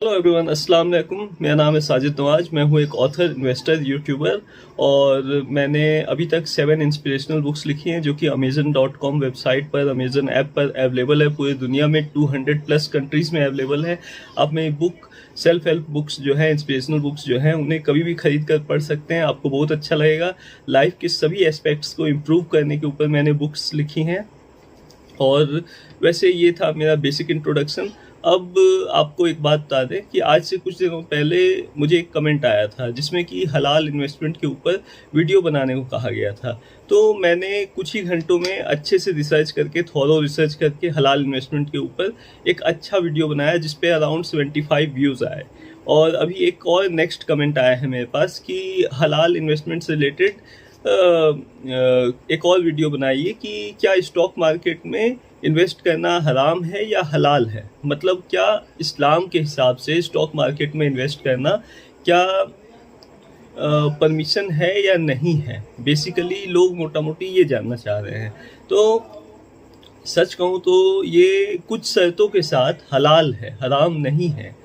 Hello everyone, अस्सलाम वालेकुम। मेरा नाम है साजिद नवाज। मैं हूँ एक ऑथर, इन्वेस्टर, यूट्यूबर और मैंने अभी तक 7 इंस्पिरेशनल बुक्स लिखी हैं जो कि Amazon.com वेबसाइट पर, Amazon ऐप पर अवेलेबल है। पूरी दुनिया में 200 प्लस कंट्रीज़ में अवेलेबल है। आप मेरी बुक, सेल्फ हेल्प बुक्स जो है, इंस्पिरेशनल बुक्स जो हैं, उन्हें कभी भी खरीद कर पढ़ सकते हैं। आपको बहुत अच्छा लगेगा। लाइफ के सभी एस्पेक्ट्स को इम्प्रूव करने के ऊपर मैंने बुक्स लिखी हैं। और वैसे ये था मेरा बेसिक इंट्रोडक्शन। अब आपको एक बात बता दें कि आज से कुछ दिनों पहले मुझे एक कमेंट आया था जिसमें कि हलाल इन्वेस्टमेंट के ऊपर वीडियो बनाने को कहा गया था। तो मैंने कुछ ही घंटों में अच्छे से रिसर्च करके, थॉरो रिसर्च करके हलाल इन्वेस्टमेंट के ऊपर एक अच्छा वीडियो बनाया जिस पे अराउंड 75 व्यूज़ आए। और अभी एक और नेक्स्ट कमेंट आया है मेरे पास कि हलाल इन्वेस्टमेंट से रिलेटेड एक और वीडियो बनाइए कि क्या स्टॉक मार्केट में इन्वेस्ट करना हराम है या हलाल है। मतलब क्या इस्लाम के हिसाब से स्टॉक मार्केट में इन्वेस्ट करना क्या परमिशन है या नहीं है। बेसिकली लोग मोटा मोटी ये जानना चाह रहे हैं। तो सच कहूँ तो ये कुछ शर्तों के साथ हलाल है, हराम नहीं है।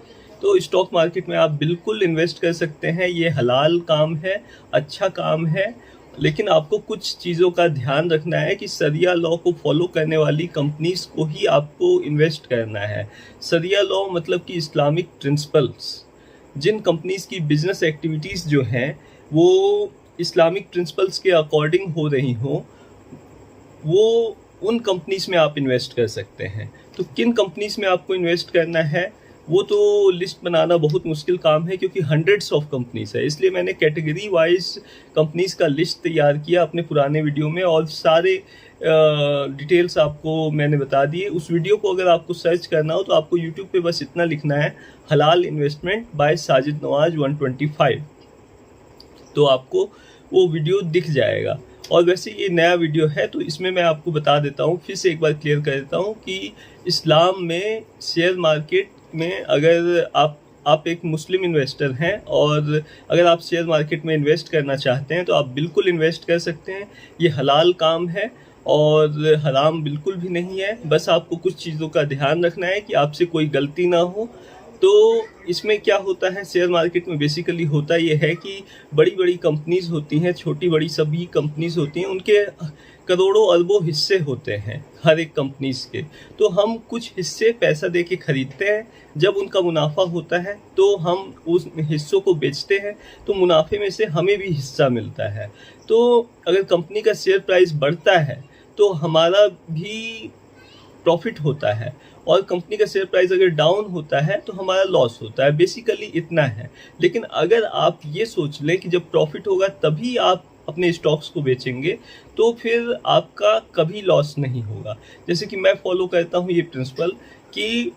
तो स्टॉक मार्केट में आप बिल्कुल इन्वेस्ट कर सकते हैं। ये हलाल काम है, अच्छा काम है। लेकिन आपको कुछ चीज़ों का ध्यान रखना है कि शरिया लॉ को फॉलो करने वाली कंपनीज को ही आपको इन्वेस्ट करना है। शरिया लॉ मतलब कि इस्लामिक प्रिंसिपल्स। जिन कंपनीज की बिजनेस एक्टिविटीज़ जो हैं वो इस्लामिक प्रिंसिपल्स के अकॉर्डिंग हो रही हो, वो उन कंपनीज में आप इन्वेस्ट कर सकते हैं। तो किन कंपनीज में आपको इन्वेस्ट करना है वो तो लिस्ट बनाना बहुत मुश्किल काम है क्योंकि हंड्रेड्स ऑफ कंपनीज है। इसलिए मैंने कैटेगरी वाइज कंपनीज का लिस्ट तैयार किया अपने पुराने वीडियो में और सारे डिटेल्स आपको मैंने बता दिए। उस वीडियो को अगर आपको सर्च करना हो तो आपको यूट्यूब पे बस इतना लिखना है, हलाल इन्वेस्टमेंट बाय साजिद नवाज 125, तो आपको वो वीडियो दिख जाएगा। और वैसे ये नया वीडियो है तो इसमें मैं आपको बता देता हूँ, फिर से एक बार क्लियर कर देता हूँ कि इस्लाम में शेयर मार्केट में अगर आप एक मुस्लिम इन्वेस्टर हैं और अगर आप शेयर मार्केट में इन्वेस्ट करना चाहते हैं तो आप बिल्कुल इन्वेस्ट कर सकते हैं। ये हलाल काम है और हराम बिल्कुल भी नहीं है। बस आपको कुछ चीज़ों का ध्यान रखना है कि आपसे कोई गलती ना हो। तो इसमें क्या होता है, शेयर मार्केट में बेसिकली होता ये है कि बड़ी बड़ी कंपनीज होती हैं, छोटी बड़ी सभी कंपनीज होती हैं, उनके करोड़ों अरबों हिस्से होते हैं हर एक कंपनीज के। तो हम कुछ हिस्से पैसा दे के खरीदते हैं, जब उनका मुनाफा होता है तो हम उस हिस्सों को बेचते हैं, तो मुनाफे में से हमें भी हिस्सा मिलता है। तो अगर कंपनी का शेयर प्राइस बढ़ता है तो हमारा भी प्रॉफिट होता है, और कंपनी का शेयर प्राइस अगर डाउन होता है तो हमारा लॉस होता है। बेसिकली इतना है। लेकिन अगर आप ये सोच लें कि जब प्रॉफिट होगा तभी आप अपने स्टॉक्स को बेचेंगे तो फिर आपका कभी लॉस नहीं होगा। जैसे कि मैं फॉलो करता हूँ ये प्रिंसिपल कि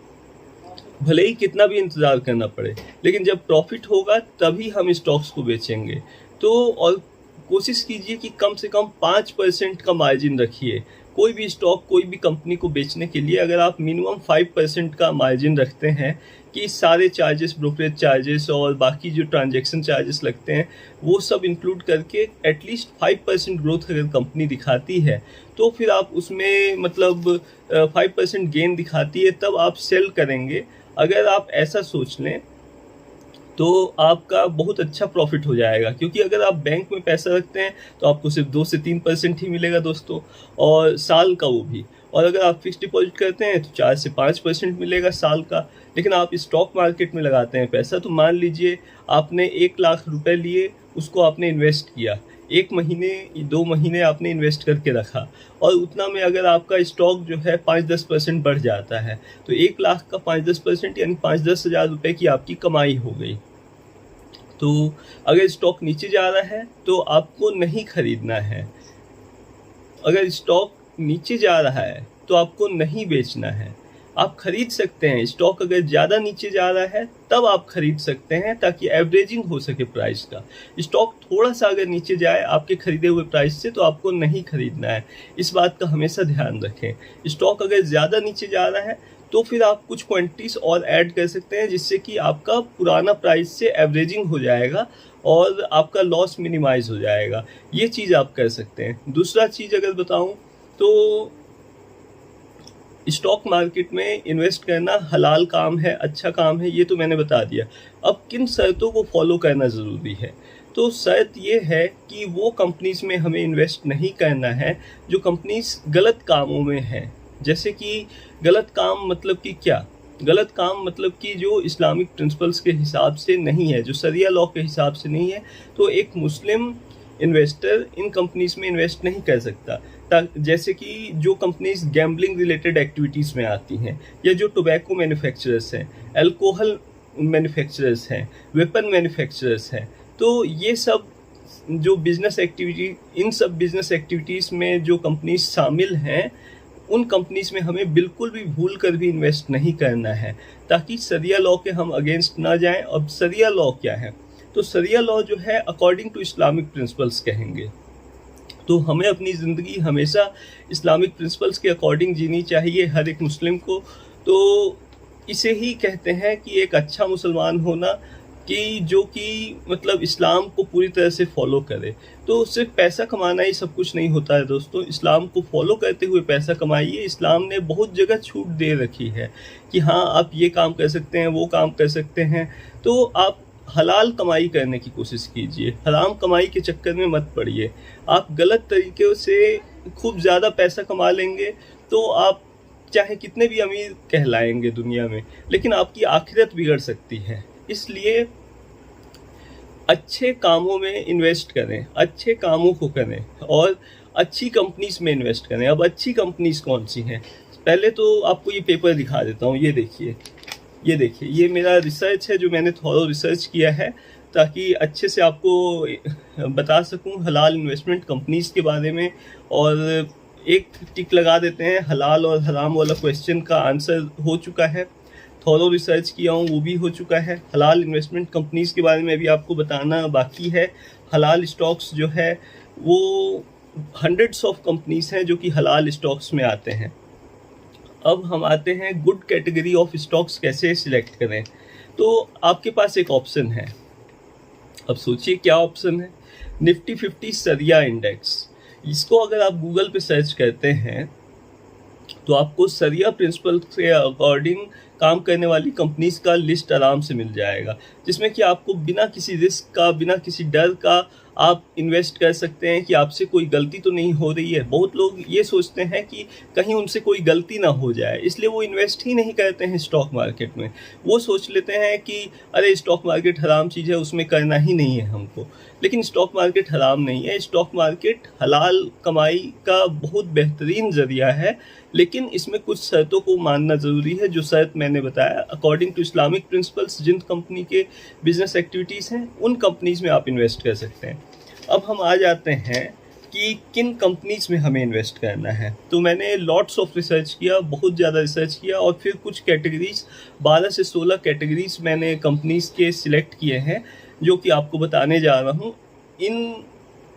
भले ही कितना भी इंतज़ार करना पड़े, लेकिन जब प्रॉफिट होगा तभी हम स्टॉक्स को बेचेंगे। तो और कोशिश कीजिए कि कम से कम 5% का मार्जिन रखिए। कोई भी स्टॉक, कोई भी कंपनी को बेचने के लिए अगर आप मिनिमम 5% का मार्जिन रखते हैं कि सारे चार्जेस, ब्रोकरेज चार्जेस और बाकी जो ट्रांजैक्शन चार्जेस लगते हैं वो सब इंक्लूड करके एटलीस्ट 5% ग्रोथ अगर कंपनी दिखाती है तो फिर आप उसमें मतलब 5% गेन दिखाती है तब आप सेल करेंगे। अगर आप ऐसा सोच लें तो आपका बहुत अच्छा प्रॉफिट हो जाएगा, क्योंकि अगर आप बैंक में पैसा रखते हैं तो आपको सिर्फ 2 से 3% ही मिलेगा दोस्तों, और साल का वो भी। और अगर आप फिक्स डिपॉजिट करते हैं तो 4 से 5% मिलेगा साल का। लेकिन आप स्टॉक मार्केट में लगाते हैं पैसा, तो मान लीजिए आपने 1 लाख रुपए लिए, उसको आपने इन्वेस्ट किया, 1 महीने 2 महीने आपने इन्वेस्ट करके रखा, और उतना में अगर आपका स्टॉक जो है 5-10% बढ़ जाता है तो 1 लाख का 5-10% यानी 5-10 हज़ार रुपये की आपकी कमाई हो गई। तो अगर स्टॉक नीचे जा रहा है तो आपको नहीं खरीदना है। अगर स्टॉक नीचे जा रहा है तो आपको नहीं बेचना है। आप खरीद सकते हैं। स्टॉक अगर ज़्यादा नीचे जा रहा है तब आप खरीद सकते हैं ताकि एवरेजिंग हो सके प्राइस का। स्टॉक थोड़ा सा अगर नीचे जाए आपके खरीदे हुए प्राइस से तो आपको नहीं खरीदना है। इस बात का हमेशा ध्यान रखें। स्टॉक अगर ज़्यादा नीचे जा रहा है तो फिर आप कुछ क्वांटिटीज और ऐड कर सकते हैं जिससे कि आपका पुराना प्राइस से एवरेजिंग हो जाएगा और आपका लॉस मिनिमाइज हो जाएगा। ये चीज़ आप कर सकते हैं। दूसरा चीज़ अगर बताऊं तो स्टॉक मार्केट में इन्वेस्ट करना हलाल काम है, अच्छा काम है, ये तो मैंने बता दिया। अब किन शर्तों को फॉलो करना ज़रूरी है? तो शर्त ये है कि वो कंपनीज में हमें इन्वेस्ट नहीं करना है जो कंपनीज गलत कामों में हैं। जैसे कि गलत काम मतलब कि क्या? गलत काम मतलब कि जो इस्लामिक प्रिंसिपल्स के हिसाब से नहीं है, जो शरिया लॉ के हिसाब से नहीं है। तो एक मुस्लिम इन्वेस्टर इन कंपनीज में इन्वेस्ट नहीं कर सकता। जैसे कि जो कंपनीज गैम्बलिंग रिलेटेड एक्टिविटीज़ में आती हैं, या जो टोबैको मैन्युफैक्चरर्स हैं, अल्कोहल मैन्युफैक्चरर्स हैं, वेपन मैन्युफैक्चरर्स हैं, तो ये सब जो बिजनेस एक्टिविटी, इन सब बिजनेस एक्टिविटीज़ में जो कंपनीज शामिल हैं, उन कंपनीज में हमें बिल्कुल भी भूल कर भी इन्वेस्ट नहीं करना है, ताकि शरिया लॉ के हम अगेंस्ट ना जाएं। अब शरिया लॉ क्या है? तो शरिया लॉ जो है अकॉर्डिंग टू इस्लामिक प्रिंसिपल्स कहेंगे। तो हमें अपनी ज़िंदगी हमेशा इस्लामिक प्रिंसिपल्स के अकॉर्डिंग जीनी चाहिए, हर एक मुस्लिम को। तो इसे ही कहते हैं कि एक अच्छा मुसलमान होना, कि जो कि मतलब इस्लाम को पूरी तरह से फॉलो करे। तो सिर्फ पैसा कमाना ही सब कुछ नहीं होता है दोस्तों, इस्लाम को फॉलो करते हुए पैसा कमाइए। इस्लाम ने बहुत जगह छूट दे रखी है कि हाँ आप ये काम कर सकते हैं, वो काम कर सकते हैं। तो आप हलाल कमाई करने की कोशिश कीजिए, हराम कमाई के चक्कर में मत पड़िए। आप गलत तरीके से खूब ज़्यादा पैसा कमा लेंगे तो आप चाहे कितने भी अमीर कहलाएंगे दुनिया में, लेकिन आपकी आखिरत बिगड़ सकती है। इसलिए अच्छे कामों में इन्वेस्ट करें, अच्छे कामों को करें और अच्छी कंपनीज में इन्वेस्ट करें। अब अच्छी कंपनीज कौन सी हैं? पहले तो आपको ये पेपर दिखा देता हूँ। ये देखिए, ये मेरा रिसर्च है जो मैंने थोड़ा रिसर्च किया है, ताकि अच्छे से आपको बता सकूं हलाल इन्वेस्टमेंट कंपनीज के बारे में। और एक टिक लगा देते हैं, हलाल और हराम वाला क्वेश्चन का आंसर हो चुका है। थोड़ा रिसर्च किया हूँ, वो भी हो चुका है। हलाल इन्वेस्टमेंट कंपनीज के बारे में भी आपको बताना बाकी है। हलाल स्टॉक्स जो है वो हंड्रेड्स ऑफ कंपनीज हैं जो कि हलाल स्टॉक्स में आते हैं। अब हम आते हैं गुड कैटेगरी ऑफ स्टॉक्स कैसे सिलेक्ट करें। तो आपके पास एक ऑप्शन है, अब सोचिए क्या ऑप्शन है। निफ्टी 50 सरिया इंडेक्स। इसको अगर आप गूगल पे सर्च करते हैं तो आपको सरिया प्रिंसिपल के अकॉर्डिंग काम करने वाली कंपनीज का लिस्ट आराम से मिल जाएगा, जिसमें कि आपको बिना किसी रिस्क का, बिना किसी डर का आप इन्वेस्ट कर सकते हैं कि आपसे कोई गलती तो नहीं हो रही है। बहुत लोग ये सोचते हैं कि कहीं उनसे कोई गलती ना हो जाए, इसलिए वो इन्वेस्ट ही नहीं करते हैं स्टॉक मार्केट में। वो सोच लेते हैं कि अरे स्टॉक मार्केट हराम चीज़ है, उसमें करना ही नहीं है हमको। लेकिन स्टॉक मार्केट हराम नहीं है, स्टॉक मार्केट हलाल कमाई का बहुत बेहतरीन ज़रिया है, लेकिन इसमें कुछ शर्तों को मानना ज़रूरी है। जो शर्त मैंने बताया, अकॉर्डिंग टू इस्लामिक प्रिंसिपल्स जिन कंपनी के बिजनेस एक्टिविटीज़ हैं उन कंपनीज में आप इन्वेस्ट कर सकते हैं। अब हम आ जाते हैं कि किन कंपनीज में हमें इन्वेस्ट करना है। तो मैंने लॉट्स ऑफ रिसर्च किया, बहुत ज़्यादा रिसर्च किया, और फिर कुछ कैटेगरीज, 12 से 16 कैटेगरीज मैंने कंपनीज के सिलेक्ट किए हैं जो कि आपको बताने जा रहा हूँ। इन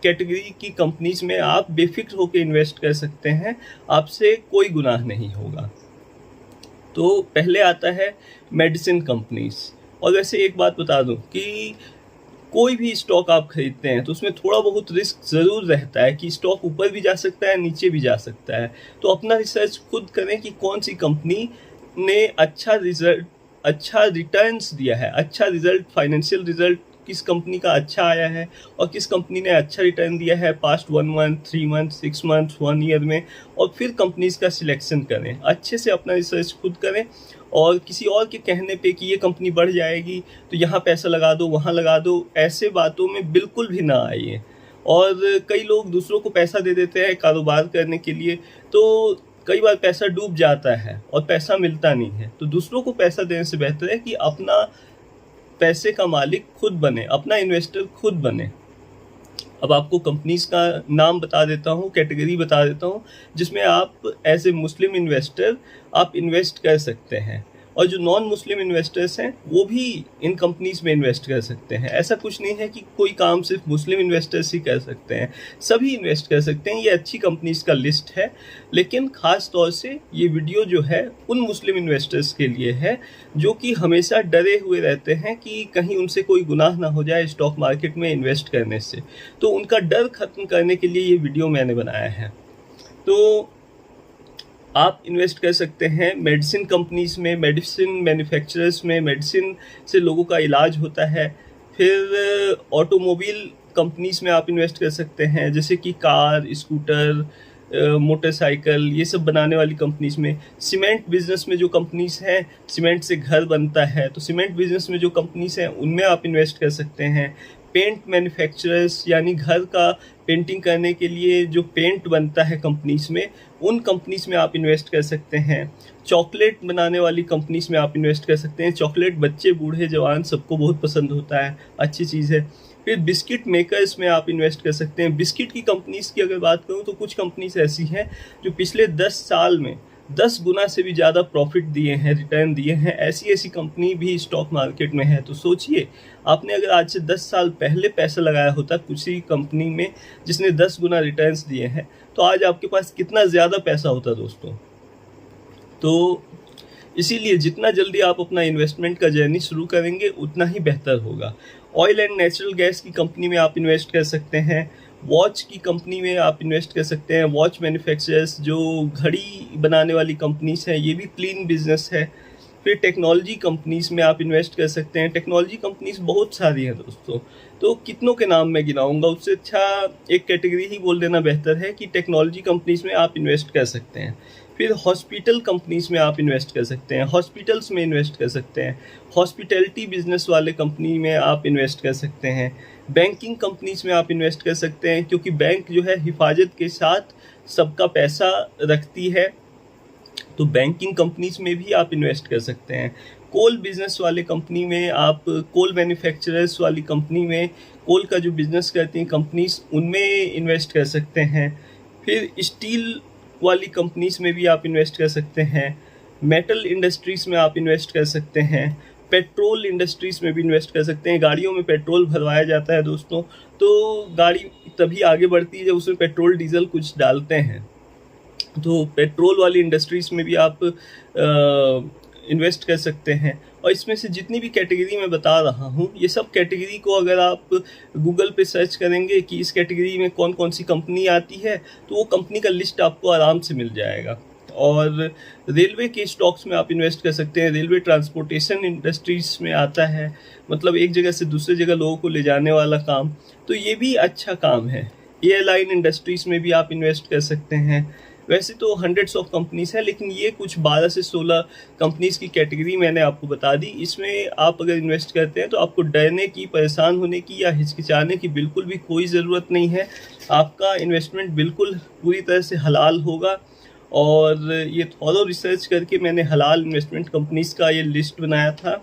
कैटेगरी की कंपनीज में आप बेफिक्र होकर इन्वेस्ट कर सकते हैं, आपसे कोई गुनाह नहीं होगा। तो पहले आता है मेडिसिन कंपनीज। और वैसे एक बात बता दूं कि कोई भी स्टॉक आप खरीदते हैं तो उसमें थोड़ा बहुत रिस्क ज़रूर रहता है कि स्टॉक ऊपर भी जा सकता है, नीचे भी जा सकता है। तो अपना रिसर्च खुद करें कि कौन सी कंपनी ने अच्छा रिटर्न्स दिया है, अच्छा रिजल्ट, फाइनेंशियल रिजल्ट किस कंपनी का अच्छा आया है और किस कंपनी ने अच्छा रिटर्न दिया है past 1 month, 3 month, 6 month, 1 year में। और फिर कंपनीज का सिलेक्शन करें, अच्छे से अपना रिसर्च खुद करें। और किसी और के कहने पे कि ये कंपनी बढ़ जाएगी तो यहाँ पैसा लगा दो, वहाँ लगा दो, ऐसे बातों में बिल्कुल भी ना आइए। और कई लोग दूसरों को पैसा दे देते हैं कारोबार करने के लिए, तो कई बार पैसा डूब जाता है और पैसा मिलता नहीं है। तो दूसरों को पैसा देने से बेहतर है कि अपना पैसे का मालिक खुद बने, अपना इन्वेस्टर खुद बने। अब आपको कंपनीज का नाम बता देता हूँ, कैटेगरी बता देता हूँ जिसमें आप एज ए मुस्लिम इन्वेस्टर आप इन्वेस्ट कर सकते हैं। और जो नॉन मुस्लिम इन्वेस्टर्स हैं वो भी इन कंपनीज में इन्वेस्ट कर सकते हैं। ऐसा कुछ नहीं है कि कोई काम सिर्फ मुस्लिम इन्वेस्टर्स ही कर सकते हैं, सभी इन्वेस्ट कर सकते हैं। ये अच्छी कंपनीज का लिस्ट है, लेकिन ख़ास तौर से ये वीडियो जो है उन मुस्लिम इन्वेस्टर्स के लिए है जो कि हमेशा डरे हुए रहते हैं कि कहीं उनसे कोई गुनाह ना हो जाए स्टॉक मार्केट में इन्वेस्ट करने से। तो उनका डर ख़त्म करने के लिए ये वीडियो मैंने बनाया है। तो आप इन्वेस्ट कर सकते हैं मेडिसिन कंपनीज में, मेडिसिन मैन्युफैक्चरर्स में, मेडिसिन से लोगों का इलाज होता है। फिर ऑटोमोबाइल कंपनीज में आप इन्वेस्ट कर सकते हैं, जैसे कि कार, स्कूटर, मोटरसाइकिल, ये सब बनाने वाली कंपनीज में। सीमेंट बिजनेस में जो कंपनीज हैं, सीमेंट से घर बनता है, तो सीमेंट बिजनेस में जो कंपनीज हैं उनमें आप इन्वेस्ट कर सकते हैं। पेंट मैन्युफैक्चरर्स, यानी घर का पेंटिंग करने के लिए जो पेंट बनता है कंपनीज में, उन कंपनीज में आप इन्वेस्ट कर सकते हैं। चॉकलेट बनाने वाली कंपनीज में आप इन्वेस्ट कर सकते हैं। चॉकलेट बच्चे, बूढ़े, जवान सबको बहुत पसंद होता है, अच्छी चीज़ है। फिर बिस्किट मेकर्स में आप इन्वेस्ट कर सकते हैं। बिस्किट की कंपनीज की अगर बात करूं तो कुछ कंपनीज ऐसी हैं जो पिछले 10 साल में 10 गुना से भी ज़्यादा प्रॉफिट दिए हैं, रिटर्न दिए हैं। ऐसी कंपनी भी स्टॉक मार्केट में है। तो सोचिए, आपने अगर आज से 10 साल पहले पैसा लगाया होता किसी कंपनी में जिसने 10 गुना रिटर्न्स दिए हैं, तो आज आपके पास कितना ज़्यादा पैसा होता दोस्तों। तो इसीलिए जितना जल्दी आप अपना इन्वेस्टमेंट का जर्नी शुरू करेंगे उतना ही बेहतर होगा। ऑयल एंड नेचुरल गैस की कंपनी में आप इन्वेस्ट कर सकते हैं। वॉच की कंपनी में आप इन्वेस्ट कर सकते हैं। वॉच मैन्युफैक्चरर्स, जो घड़ी बनाने वाली कंपनीज हैं, ये भी क्लीन बिजनेस है। फिर टेक्नोलॉजी कंपनीज में आप इन्वेस्ट कर सकते हैं। टेक्नोलॉजी कंपनीज बहुत सारी हैं दोस्तों, तो कितनों के नाम मैं गिनाऊंगा, उससे अच्छा एक कैटेगरी ही बोल देना बेहतर है कि टेक्नोलॉजी कंपनीज में आप इन्वेस्ट कर सकते हैं। फिर हॉस्पिटल कंपनीज में आप इन्वेस्ट कर सकते हैं, हॉस्पिटल्स में इन्वेस्ट कर सकते हैं। हॉस्पिटैलिटी बिजनेस वाले कंपनी में आप इन्वेस्ट कर सकते हैं। बैंकिंग कंपनीज में आप इन्वेस्ट कर सकते हैं, क्योंकि बैंक जो है हिफाजत के साथ सबका पैसा रखती है, तो बैंकिंग कंपनीज में भी आप इन्वेस्ट कर सकते हैं। कोल बिजनेस वाले कंपनी में आप, कोल मैन्युफैक्चरर्स वाली कंपनी में, कोल का जो बिजनेस करती हैं कंपनीज, उनमें इन्वेस्ट कर सकते हैं। फिर स्टील वाली कंपनीज में भी आप इन्वेस्ट कर सकते हैं। मेटल इंडस्ट्रीज में आप इन्वेस्ट कर सकते हैं। पेट्रोल इंडस्ट्रीज में भी इन्वेस्ट कर सकते हैं। गाड़ियों में पेट्रोल भरवाया जाता है दोस्तों, तो गाड़ी तभी आगे बढ़ती है जब उसमें पेट्रोल डीजल कुछ डालते हैं। तो पेट्रोल वाली इंडस्ट्रीज में भी आप इन्वेस्ट कर सकते हैं। और इसमें से जितनी भी कैटेगरी मैं बता रहा हूँ, ये सब कैटेगरी को अगर आप गूगल पे सर्च करेंगे कि इस कैटेगरी में कौन कौन सी कंपनी आती है, तो वो कंपनी का लिस्ट आपको आराम से मिल जाएगा। और रेलवे के स्टॉक्स में आप इन्वेस्ट कर सकते हैं। रेलवे ट्रांसपोर्टेशन इंडस्ट्रीज में आता है, मतलब एक जगह से दूसरी जगह लोगों को ले जाने वाला काम, तो ये भी अच्छा काम है। एयरलाइन इंडस्ट्रीज में भी आप इन्वेस्ट कर सकते हैं। वैसे तो हंड्रेड्स ऑफ कंपनीज हैं, लेकिन ये कुछ 12 से 16 कंपनीज की कैटेगरी मैंने आपको बता दी। इसमें आप अगर इन्वेस्ट करते हैं तो आपको डरने की, परेशान होने की या हिचकिचाने की बिल्कुल भी कोई ज़रूरत नहीं है। आपका इन्वेस्टमेंट बिल्कुल पूरी तरह से हलाल होगा। और ये थॉरो रिसर्च करके मैंने हलाल इन्वेस्टमेंट कंपनीज का ये लिस्ट बनाया था।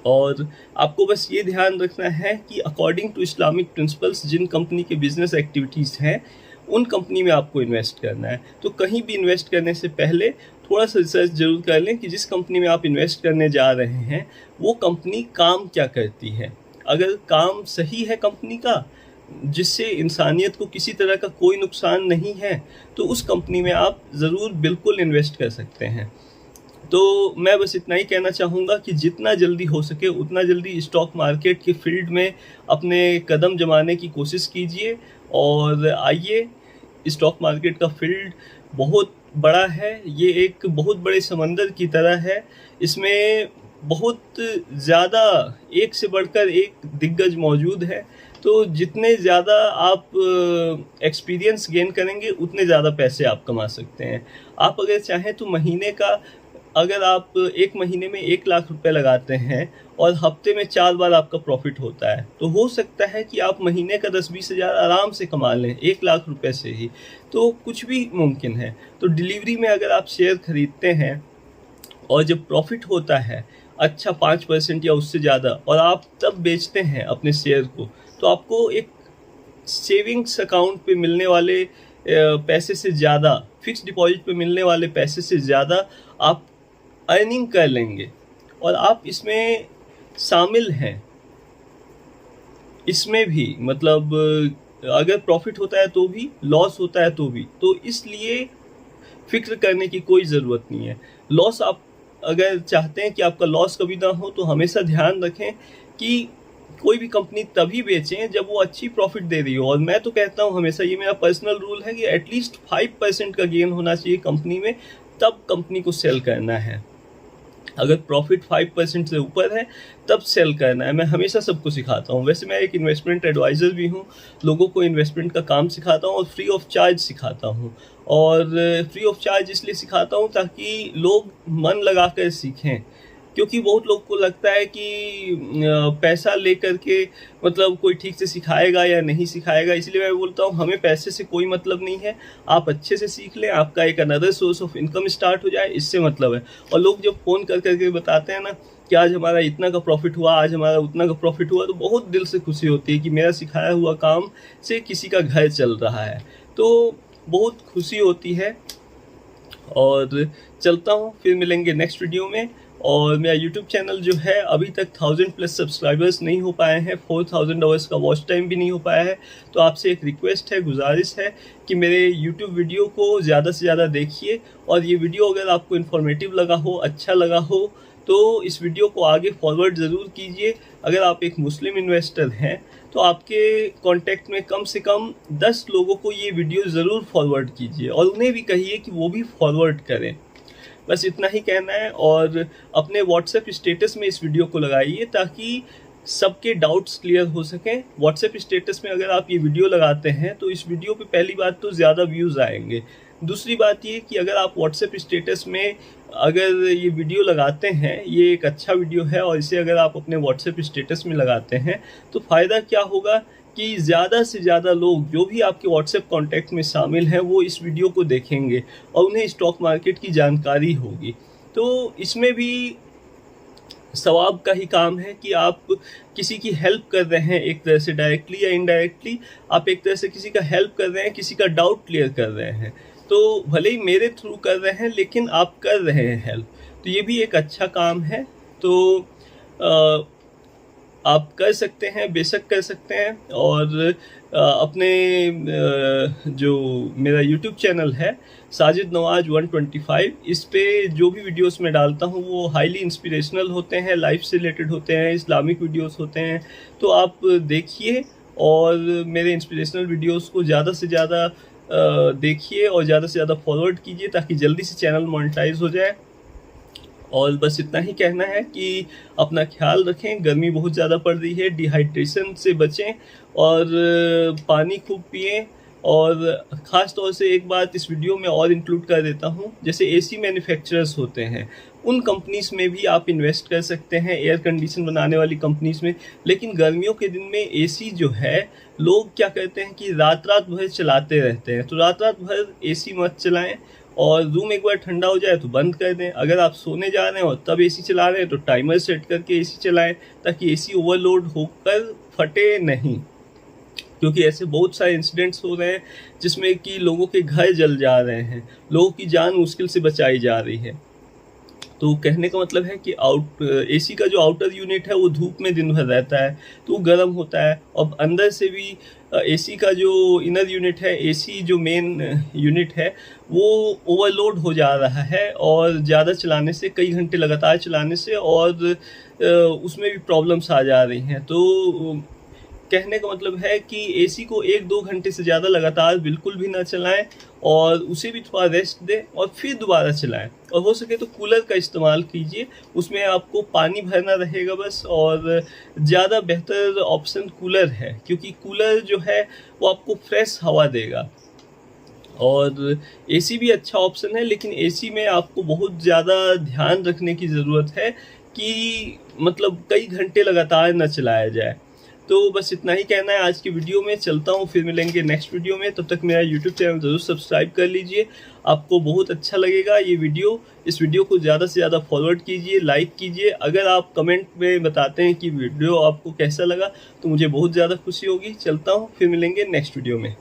और आपको बस ये ध्यान रखना है कि अकॉर्डिंग टू इस्लामिक प्रिंसिपल्स जिन कंपनी के बिजनेस एक्टिविटीज़ हैं, उन कंपनी में आपको इन्वेस्ट करना है। तो कहीं भी इन्वेस्ट करने से पहले थोड़ा सा रिसर्च जरूर कर लें कि जिस कंपनी में आप इन्वेस्ट करने जा रहे हैं वो कंपनी काम क्या करती है। अगर काम सही है कंपनी का, जिससे इंसानियत को किसी तरह का कोई नुकसान नहीं है, तो उस कंपनी में आप ज़रूर बिल्कुल इन्वेस्ट कर सकते हैं। तो मैं बस इतना ही कहना चाहूँगा कि जितना जल्दी हो सके उतना जल्दी स्टॉक मार्केट के फील्ड में अपने कदम जमाने की कोशिश कीजिए। और आइए, स्टॉक मार्केट का फील्ड बहुत बड़ा है, ये एक बहुत बड़े समंदर की तरह है। इसमें बहुत ज़्यादा, एक से बढ़कर एक दिग्गज मौजूद है। तो जितने ज़्यादा आप एक्सपीरियंस गेन करेंगे उतने ज़्यादा पैसे आप कमा सकते हैं। आप अगर चाहें तो महीने का, अगर आप एक महीने में 1 लाख रुपए लगाते हैं और हफ्ते में 4 बार आपका प्रॉफिट होता है, तो हो सकता है कि आप महीने का 10-20 हज़ार आराम से कमा लें 1 लाख रुपए से ही। तो कुछ भी मुमकिन है। तो डिलीवरी में अगर आप शेयर खरीदते हैं और जब प्रॉफिट होता है अच्छा 5% या उससे ज़्यादा, और आप तब बेचते हैं अपने शेयर को, तो आपको एक सेविंग्स अकाउंट पे मिलने वाले पैसे से ज़्यादा, फिक्स डिपॉजिट पे मिलने वाले पैसे से ज़्यादा आप अर्निंग कर लेंगे। और आप इसमें शामिल हैं, इसमें भी, मतलब अगर प्रॉफिट होता है तो भी, लॉस होता है तो भी, तो इसलिए फिक्र करने की कोई ज़रूरत नहीं है। लॉस, आप अगर चाहते हैं कि आपका लॉस कभी ना हो, तो हमेशा ध्यान रखें कि कोई भी कंपनी तभी बेचें जब वो अच्छी प्रॉफिट दे रही हो। और मैं तो कहता हूँ हमेशा, ये मेरा पर्सनल रूल है कि एटलीस्ट 5% का गेन होना चाहिए कंपनी में, तब कंपनी को सेल करना है। अगर प्रॉफिट 5% से ऊपर है तब सेल करना है। मैं हमेशा सबको सिखाता हूँ। वैसे मैं एक इन्वेस्टमेंट एडवाइज़र भी हूँ, लोगों को इन्वेस्टमेंट का काम सिखाता हूँ और फ्री ऑफ चार्ज सिखाता हूँ। और फ्री ऑफ चार्ज इसलिए सिखाता हूँ ताकि लोग मन लगा कर सीखें, क्योंकि बहुत लोग को लगता है कि पैसा लेकर के मतलब कोई ठीक से सिखाएगा या नहीं सिखाएगा। इसलिए मैं बोलता हूँ हमें पैसे से कोई मतलब नहीं है, आप अच्छे से सीख लें, आपका एक another source of income start हो जाए, इससे मतलब है। और लोग जब फ़ोन कर करके बताते हैं ना कि आज हमारा इतना का प्रॉफिट हुआ, आज हमारा उतना का प्रॉफिट हुआ, तो बहुत दिल से खुशी होती है कि मेरा सिखाया हुआ काम से किसी का घर चल रहा है, तो बहुत खुशी होती है। और चलता हूँ, फिर मिलेंगे नेक्स्ट वीडियो में। और मेरा यूट्यूब चैनल जो है अभी तक 1000+ सब्सक्राइबर्स नहीं हो पाए हैं, 4000 आवर्स का वॉच टाइम भी नहीं हो पाया है। तो आपसे एक रिक्वेस्ट है, गुजारिश है कि मेरे यूट्यूब वीडियो को ज़्यादा से ज़्यादा देखिए। और ये वीडियो अगर आपको इन्फॉर्मेटिव लगा हो, अच्छा लगा हो, तो इस वीडियो को आगे फॉरवर्ड ज़रूर कीजिए। अगर आप एक मुस्लिम इन्वेस्टर हैं तो आपके कॉन्टेक्ट में कम से कम 10 लोगों को ये वीडियो ज़रूर फॉरवर्ड कीजिए और उन्हें भी कहिए कि वो भी फॉरवर्ड करें। बस इतना ही कहना है। और अपने व्हाट्सएप स्टेटस में इस वीडियो को लगाइए ताकि सबके डाउट्स क्लियर हो सकें। व्हाट्सएप स्टेटस में अगर आप ये वीडियो लगाते हैं तो इस वीडियो पे पहली बात तो ज़्यादा व्यूज़ आएंगे। दूसरी बात ये कि अगर आप व्हाट्सएप स्टेटस में अगर ये वीडियो लगाते हैं, ये एक अच्छा वीडियो है और इसे अगर आप अपने व्हाट्सएप स्टेटस में लगाते हैं तो फ़ायदा क्या होगा कि ज़्यादा से ज़्यादा लोग जो भी आपके व्हाट्सएप कॉन्टैक्ट में शामिल हैं वो इस वीडियो को देखेंगे और उन्हें स्टॉक मार्केट की जानकारी होगी। तो इसमें भी सवाब का ही काम है कि आप किसी की हेल्प कर रहे हैं, एक तरह से डायरेक्टली या इनडायरेक्टली आप एक तरह से किसी का हेल्प कर रहे हैं, किसी का डाउट क्लियर कर रहे हैं। तो भले ही मेरे थ्रू कर रहे हैं लेकिन आप कर रहे हैं हेल्प, तो ये भी एक अच्छा काम है। तो आप कर सकते हैं, बेशक कर सकते हैं। और अपने जो मेरा यूट्यूब चैनल है साजिद नवाज 125, इस पे जो भी वीडियोस मैं डालता हूँ वो हाईली इंस्पिरेशनल होते हैं, लाइफ से रिलेटेड होते हैं, इस्लामिक वीडियोस होते हैं। तो आप देखिए और मेरे इंस्पिरेशनल वीडियोस को ज़्यादा से ज़्यादा देखिए और ज़्यादा से ज़्यादा फॉरवर्ड कीजिए ताकि जल्दी से चैनल मोनेटाइज हो जाए। और बस इतना ही कहना है कि अपना ख्याल रखें, गर्मी बहुत ज़्यादा पड़ रही है, डिहाइड्रेशन से बचें और पानी खूब पिएं। और ख़ास तौर से एक बात इस वीडियो में और इंक्लूड कर देता हूँ, जैसे एसी मैन्युफैक्चरर्स होते हैं उन कंपनीज़ में भी आप इन्वेस्ट कर सकते हैं, एयर कंडीशन बनाने वाली कंपनीज़ में। लेकिन गर्मियों के दिन में एसी जो है लोग क्या करते हैं कि रात रात भर चलाते रहते हैं, तो रात रात भर एसी मत चलाएं और रूम एक बार ठंडा हो जाए तो बंद कर दें। अगर आप सोने जा रहे हैं और तब एसी चला रहे हैं तो टाइमर सेट करके एसी चलाएं ताकि एसी ओवरलोड होकर फटे नहीं, क्योंकि ऐसे बहुत सारे इंसिडेंट्स हो रहे हैं जिसमें कि लोगों के घर जल जा रहे हैं, लोगों की जान मुश्किल से बचाई जा रही है। तो कहने का मतलब है कि एसी का जो आउटर यूनिट है वो धूप में दिन भर रहता है तो वो गर्म होता है, और अंदर से भी एसी का जो इनर यूनिट है, एसी जो मेन यूनिट है वो ओवरलोड हो जा रहा है और ज़्यादा चलाने से, कई घंटे लगातार चलाने से, और उसमें भी प्रॉब्लम्स आ जा रही हैं। तो कहने का मतलब है कि एसी को 1-2 घंटे से ज़्यादा लगातार बिल्कुल भी ना चलाएं और उसे भी थोड़ा रेस्ट दें और फिर दोबारा चलाएं। और हो सके तो कूलर का इस्तेमाल कीजिए, उसमें आपको पानी भरना रहेगा बस। और ज़्यादा बेहतर ऑप्शन कूलर है, क्योंकि कूलर जो है वो आपको फ्रेश हवा देगा। और एसी भी अच्छा ऑप्शन है, लेकिन एसी में आपको बहुत ज़्यादा ध्यान रखने की ज़रूरत है कि मतलब कई घंटे लगातार न चलाया जाए। तो बस इतना ही कहना है आज की वीडियो में। चलता हूँ, फिर मिलेंगे नेक्स्ट वीडियो में। तब तक मेरा यूट्यूब चैनल ज़रूर सब्सक्राइब कर लीजिए, आपको बहुत अच्छा लगेगा ये वीडियो। इस वीडियो को ज़्यादा से ज़्यादा फॉरवर्ड कीजिए, लाइक कीजिए। अगर आप कमेंट में बताते हैं कि वीडियो आपको कैसा लगा तो मुझे बहुत ज़्यादा खुशी होगी। चलता हूँ, फिर मिलेंगे नेक्स्ट वीडियो में।